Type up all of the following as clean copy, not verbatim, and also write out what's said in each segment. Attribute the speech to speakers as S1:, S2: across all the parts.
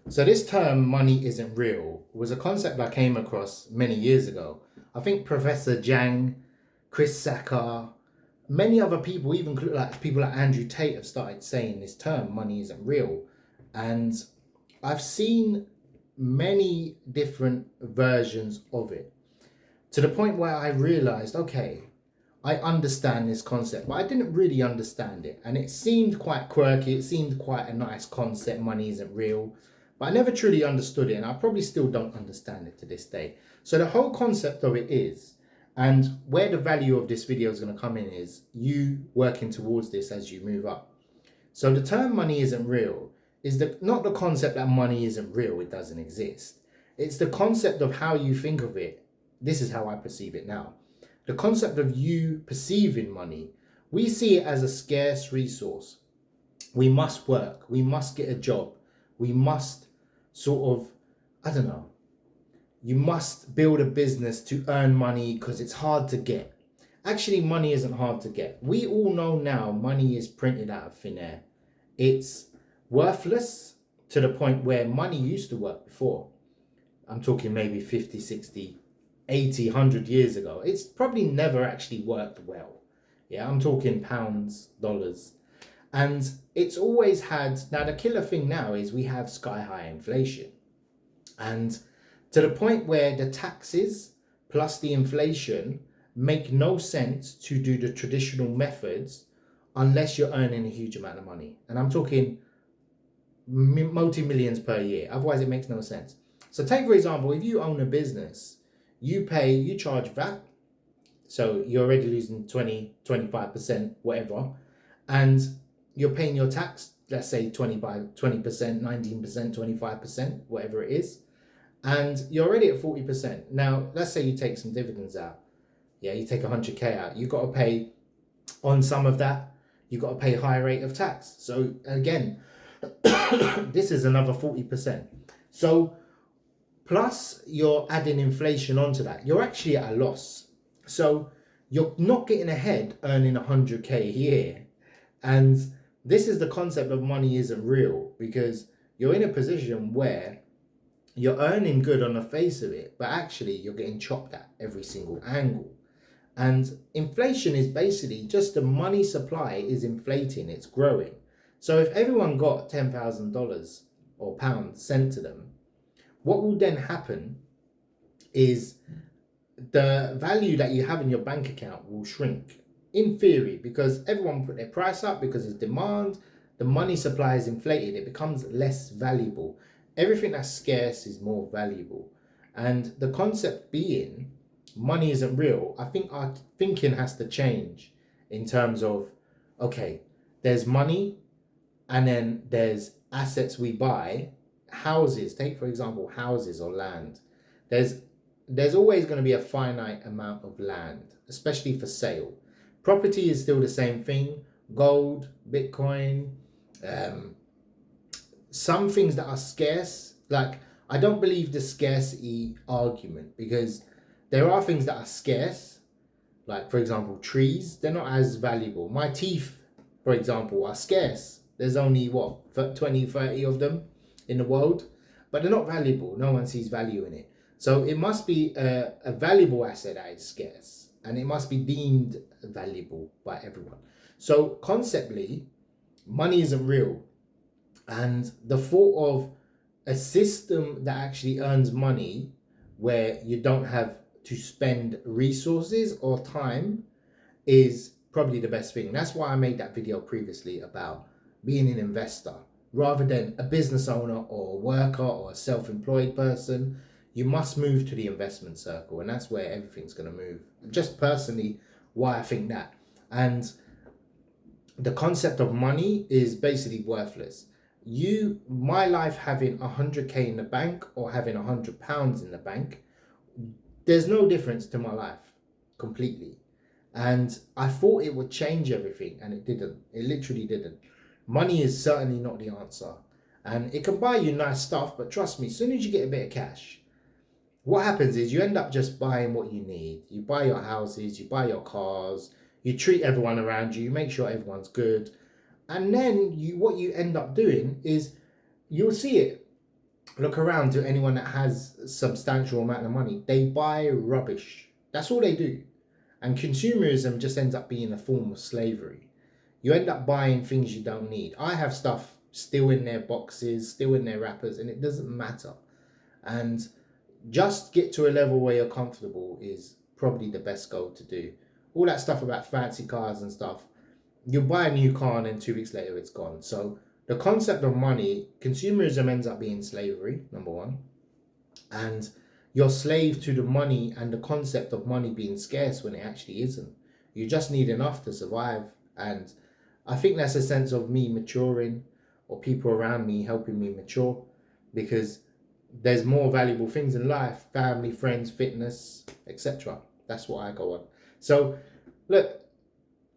S1: So this term "money isn't real" was a concept I came across many years ago. I think Professor Jang, Chris Saccar, many other people, even like people like Andrew Tate, have started saying this term "money isn't real," and I've seen many different versions of it to the point where I realized, okay, I understand this concept, but I didn't really understand it. And it seemed quite quirky. It seemed quite a nice concept. Money isn't real. But I never truly understood it. And I probably still don't understand it to this day. So the whole concept of it is, and where the value of this video is going to come in is you working towards this as you move up. So the term money isn't real is not the concept that money isn't real, it doesn't exist. It's the concept of how you think of it. This is how I perceive it now. The concept of you perceiving money, we see it as a scarce resource. We must work, we must get a job, we must sort of, I don't know, you must build a business to earn money because it's hard to get. Actually, money isn't hard to get. We all know now money is printed out of thin air. It's worthless to the point where money used to work before. I'm talking maybe 50, 60, 80, 100 years ago. It's probably never actually worked well. Yeah, I'm talking pounds, dollars. And it's always had, now the killer thing now is we have sky high inflation. And to the point where the taxes plus the inflation make no sense to do the traditional methods unless you're earning a huge amount of money. And I'm talking multi-millions per year. Otherwise, it makes no sense. So take, for example, if you own a business, you charge VAT. So you're already losing 20, 25%, whatever. And you're paying your tax, let's say 20%, 19%, 25%, whatever it is. And you're already at 40%. Now, let's say you take some dividends out. Yeah, you take 100K out. You've got to pay on some of that. You've got to pay a higher rate of tax. So again, this is another 40%. So plus you're adding inflation onto that. You're actually at a loss. So you're not getting ahead earning 100K a year. And this is the concept of money isn't real because you're in a position where you're earning good on the face of it, but actually you're getting chopped at every single angle. And inflation is basically just the money supply is inflating, it's growing. So if everyone got $10,000 or pounds sent to them, what will then happen is the value that you have in your bank account will shrink in theory because everyone put their price up because there's demand, the money supply is inflated, it becomes less valuable. Everything that's scarce is more valuable. And the concept being money isn't real, I think our thinking has to change in terms of, okay, there's money and then there's assets we buy, houses, take for example houses or land. There's there's always going to be a finite amount of land, especially for sale. Property is still the same thing, gold, Bitcoin, um, some things that are scarce, like I don't believe the scarcity argument because there are things that are scarce, like for example trees, they're not as valuable. My teeth, for example, are scarce. There's only what 20, 30 of them in the world, but they're not valuable. No one sees value in it. So it must be a valuable asset that is scarce and it must be deemed valuable by everyone. So conceptually, money isn't real. And the thought of a system that actually earns money where you don't have to spend resources or time is probably the best thing. That's why I made that video previously about being an investor rather than a business owner or a worker or a self-employed person. You must move to the investment circle, and that's where everything's going to move. Just personally, why I think that. And the concept of money is basically worthless. My life having 100K in the bank or having £100 in the bank, there's no difference to my life completely. And I thought it would change everything, and it didn't. It literally didn't. Money is certainly not the answer. And it can buy you nice stuff, but trust me, as soon as you get a bit of cash, what happens is you end up just buying what you need. You buy your houses, you buy your cars, you treat everyone around you, you make sure everyone's good. And then what you end up doing is you'll see it. Look around to anyone that has a substantial amount of money. They buy rubbish. That's all they do. And consumerism just ends up being a form of slavery. You end up buying things you don't need. I have stuff still in their boxes, still in their wrappers, and it doesn't matter. And just get to a level where you're comfortable is probably the best goal to do. All that stuff about fancy cars and stuff, you buy a new car and then 2 weeks later it's gone. So the concept of money, consumerism ends up being slavery, number one. And you're slave to the money and the concept of money being scarce when it actually isn't. You just need enough to survive. And I think that's a sense of me maturing, or people around me helping me mature, because there's more valuable things in life: family, friends, fitness, etc. That's what I go on. So look,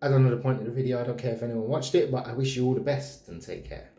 S1: I don't know the point of the video. I don't care if anyone watched it, but I wish you all the best and take care.